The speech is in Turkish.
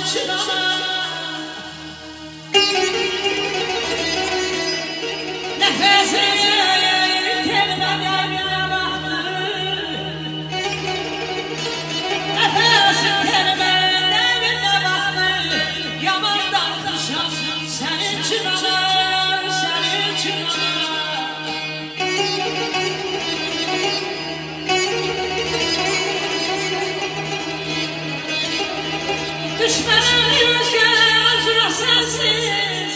için ana. Nefesin teline gelmeye baktı. Nefesin teline gelmeye baktı. Yamandan kışam senin için ana, senin için ana. Düşmanın yüzüne sensin.